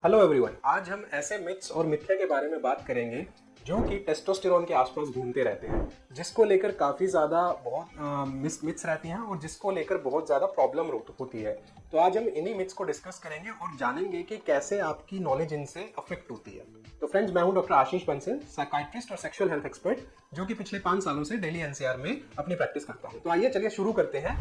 Hello everyone, आज हम ऐसे मिथ्स और मिथ्या के बारे में बात करेंगे जो कि टेस्टोस्टेरोन के आसपास घूमते रहते हैं, जिसको लेकर काफ़ी ज़्यादा बहुत मिथ्स रहती हैं और जिसको लेकर बहुत ज़्यादा प्रॉब्लम होती है। तो आज हम इन्हीं मिथ्स को डिस्कस करेंगे और जानेंगे कि कैसे आपकी नॉलेज इनसे अफेक्ट होती है। तो फ्रेंड्स, मैं हूं डॉक्टर आशीष बंसल, साइकाइट्रिस्ट और सेक्सुअल हेल्थ एक्सपर्ट, जो कि पिछले 5 सालों से दिल्ली एनसीआर में अपनी प्रैक्टिस करता हूं। तो आइए चलिए शुरू करते हैं।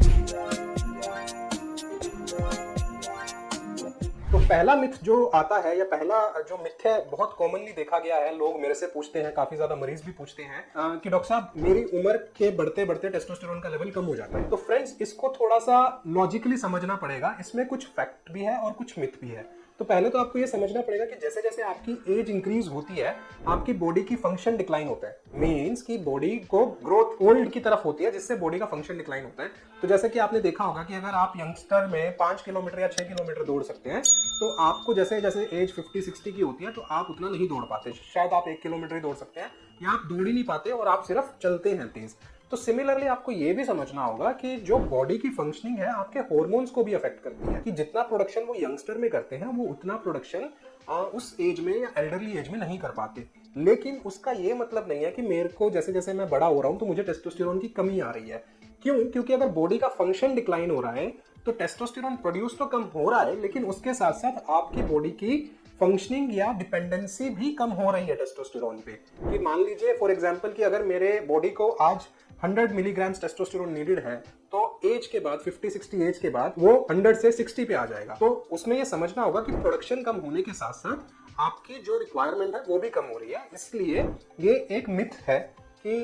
तो पहला मिथ जो आता है या पहला जो मिथ है, बहुत कॉमनली देखा गया है, लोग मेरे से पूछते हैं, काफी ज्यादा मरीज भी पूछते हैं कि डॉक्टर साहब मेरी उम्र के बढ़ते बढ़ते टेस्टोस्टेरोन का लेवल कम हो जाता है। तो फ्रेंड्स, इसको थोड़ा सा लॉजिकली समझना पड़ेगा। इसमें कुछ फैक्ट भी है और कुछ मिथ भी है। तो पहले तो आपको ये समझना पड़ेगा कि जैसे जैसे आपकी एज इंक्रीज होती है, आपकी बॉडी की फंक्शन डिक्लाइन होता है। मींस कि बॉडी को ग्रोथ ओल्ड की तरफ होती है, जिससे बॉडी का फंक्शन डिक्लाइन होता है। तो जैसे कि आपने देखा होगा कि अगर आप यंगस्टर में 5 किलोमीटर या 6 किलोमीटर दौड़ सकते हैं, तो आपको जैसे जैसे एज 50-60 की होती है तो आप उतना नहीं दौड़ पाते। शायद आप 1 किलोमीटर ही दौड़ सकते हैं, या आप दौड़ ही नहीं पाते और आप सिर्फ चलते हैं तेज। तो सिमिलरली आपको ये भी समझना होगा कि जो बॉडी की फंक्शनिंग है आपके हार्मोन्स को भी अफेक्ट करती है, कि जितना प्रोडक्शन वो यंगस्टर में करते हैं वो उतना प्रोडक्शन उस एज में या एल्डरली एज में नहीं कर पाते। लेकिन उसका ये मतलब नहीं है कि मेरे को जैसे जैसे मैं बड़ा हो रहा हूं तो मुझे टेस्टोस्टेरोन की कमी आ रही है। क्यों? क्योंकि अगर बॉडी का फंक्शन डिक्लाइन हो रहा है तो टेस्टोस्टेरोन प्रोड्यूस तो कम हो रहा है, लेकिन उसके साथ साथ आपकी बॉडी की फंक्शनिंग या डिपेंडेंसी भी कम हो रही है टेस्टोस्टेरोन पे। कि मान लीजिए फॉर एग्जांपल कि अगर मेरे बॉडी को आज 100 मिलीग्राम टेस्टोस्टेरोन नीडेड है, तो एज के बाद 50-60 एज के बाद वो 100 से 60 पे आ जाएगा। तो उसमें ये समझना होगा कि प्रोडक्शन कम होने के साथ साथ आपकी जो रिक्वायरमेंट है वो भी कम हो रही है। इसलिए ये एक मिथ है कि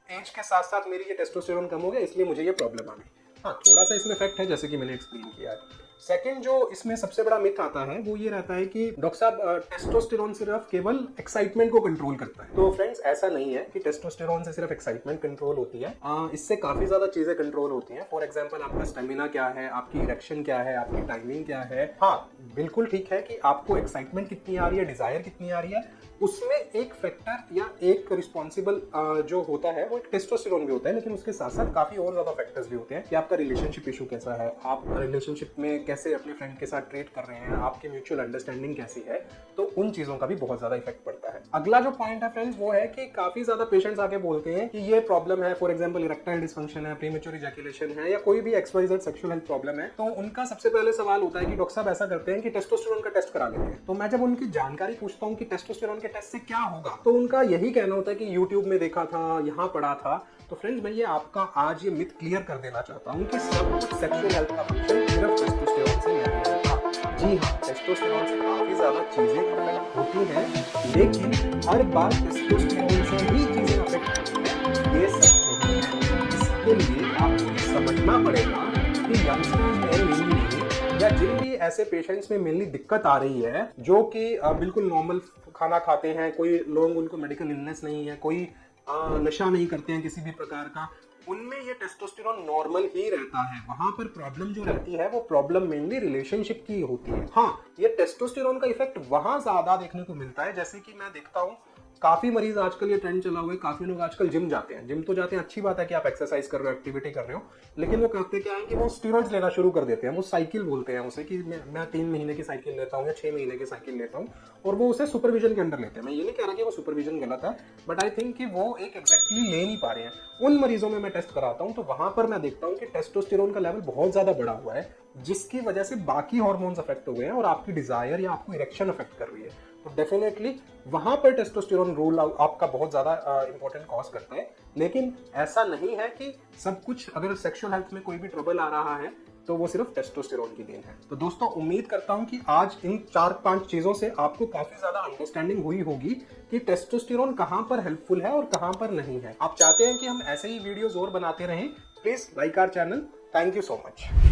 एज के साथ साथ मेरी ये टेस्टोस्टेरोन कम हो गया इसलिए मुझे ये प्रॉब्लम आ गई। हाँ, थोड़ा सा इसमें फैक्ट है, जैसे कि मैंने एक्सप्लेन किया है। सेकंड जो इसमें सबसे बड़ा मिथ आता है वो ये रहता है कि डॉक्टर साहब टेस्टोस्टेरोन सिर्फ केवल एक्साइटमेंट को कंट्रोल करता है। तो फ्रेंड्स, ऐसा नहीं है कि टेस्टोस्टेरोन से सिर्फ एक्साइटमेंट कंट्रोल होती है। इससे काफी ज्यादा चीजें कंट्रोल होती हैं। फॉर एग्जांपल, आपका स्टेमिना क्या है, आपकी इरेक्शन क्या है, आपकी टाइमिंग क्या है। हाँ, बिल्कुल ठीक है कि आपको एक्साइटमेंट कितनी आ रही है, डिजायर कितनी आ रही है, उसमें एक फैक्टर या एक रिस्पॉन्सिबल जो होता है वो एक टेस्टोस्टेरोन भी होता है। लेकिन उसके साथ साथ काफी और ज्यादा फैक्टर्स भी होते हैं कि आपका रिलेशनशिप इशू कैसा है, आप रिलेशनशिप में कैसे अपने फ्रेंड के साथ ट्रीट कर रहे हैं, आपकी म्यूचुअल अंडरस्टैंडिंग कैसी है। तो उन चीजों का भी बहुत ज्यादा इफेक्ट पड़ता है। अगला जो पॉइंट है फ्रेंड्स वो है कि काफी ज्यादा पेशेंट्स आके बोलते हैं कि ये प्रॉब्लम है, फॉर एग्जांपल इरेक्टाइल डिसफंक्शन है, प्रीमेच्योर इजैकुलेशन है, या कोई भी XYZ सेक्सुअल हेल्थ प्रॉब्लम है। तो उनका सबसे पहले सवाल होता है कि डॉक्टर साहब ऐसा करते हैं कि टेस्टोस्टेरोन का टेस्ट करा लेते हैं। तो मैं जब उनकी जानकारी पूछता हूँ कि टेस्टोस्टेरोन के टेस्ट से क्या होगा, तो उनका यही कहना होता है कि YouTube में देखा था, यहाँ पढ़ा था। तो फ्रेंड्स, मैं ये आपका आज ये मिथ क्लियर कर देना चाहता हूँ कि सब कुछ सेक्सुअल हेल्थ का फंक्शन सिर्फ टेस्टोस्टेरोन से नहीं होता। जी हाँ, टेस्टोस्टेरोन से काफी ज्यादा चीजें अफेक्ट होती हैं, लेकिन हर बार टेस्टोस्टेरोन से ही चीजें अफेक्ट होती हैं ये सब नहीं है। इसके लिए आपको समझना पड़ेगा कि यंगस्टर्स में मेनली, या जिन भी ऐसे पेशेंट्स में मेनली दिक्कत आ रही है जो कि बिल्कुल नॉर्मल खाना खाते हैं, कोई लोग उनको मेडिकल इलनेस नहीं है, कोई नशा नहीं करते हैं किसी भी प्रकार का, उनमें ये टेस्टोस्टेरोन नॉर्मल ही रहता है। वहां पर प्रॉब्लम जो रहती है वो प्रॉब्लम मेनली रिलेशनशिप की होती है। हाँ, ये टेस्टोस्टेरोन का इफेक्ट वहां ज्यादा देखने को मिलता है। जैसे कि मैं देखता हूँ काफी मरीज आजकल, ये ट्रेंड चला हुआ है, काफी लोग आजकल जिम जाते हैं। जिम तो जाते हैं, अच्छी बात है कि आप एक्सरसाइज कर रहे हो, एक्टिविटी कर रहे हो, लेकिन वो करते क्या है कि वो स्टीरॉइड्स लेना शुरू कर देते हैं। वो साइकिल बोलते हैं उसे कि मैं 3 महीने की साइकिल लेता हूँ या 6 महीने की साइकिल लेता हूँ, और वो उसे सुपरविजन के अंडर लेते हैं। मैं ये नहीं कह रहा कि वो सुपरविजन गलत है, बट आई थिंक कि वो एक एग्जैक्टली ले नहीं पा रहे हैं। उन मरीजों में मैं टेस्ट कराता हूँ तो वहां पर मैं देखता हूँ कि टेस्टोस्टेरोन का लेवल बहुत ज्यादा बढ़ा हुआ है, जिसकी वजह से बाकी हार्मोन्स अफेक्ट हो गए हैं और आपकी डिजायर या आपको इरेक्शन अफेक्ट कर रही है। तो डेफिनेटली वहां पर टेस्टोस्टेरोन रोल आपका बहुत ज्यादा इंपॉर्टेंट कॉज करता है। लेकिन ऐसा नहीं है कि सब कुछ, अगर सेक्सुअल हेल्थ में कोई भी ट्रबल आ रहा है तो वो सिर्फ टेस्टोस्टेरोन की देन है। तो दोस्तों, उम्मीद करता हूं कि आज इन 4-5 चीजों से आपको काफी ज्यादा अंडरस्टैंडिंग हुई होगी कि टेस्टोस्टेरोन कहां पर हेल्पफुल है और कहां पर नहीं है। आप चाहते हैं कि हम ऐसे ही वीडियोस और बनाते रहें, please like our channel. Thank you so much.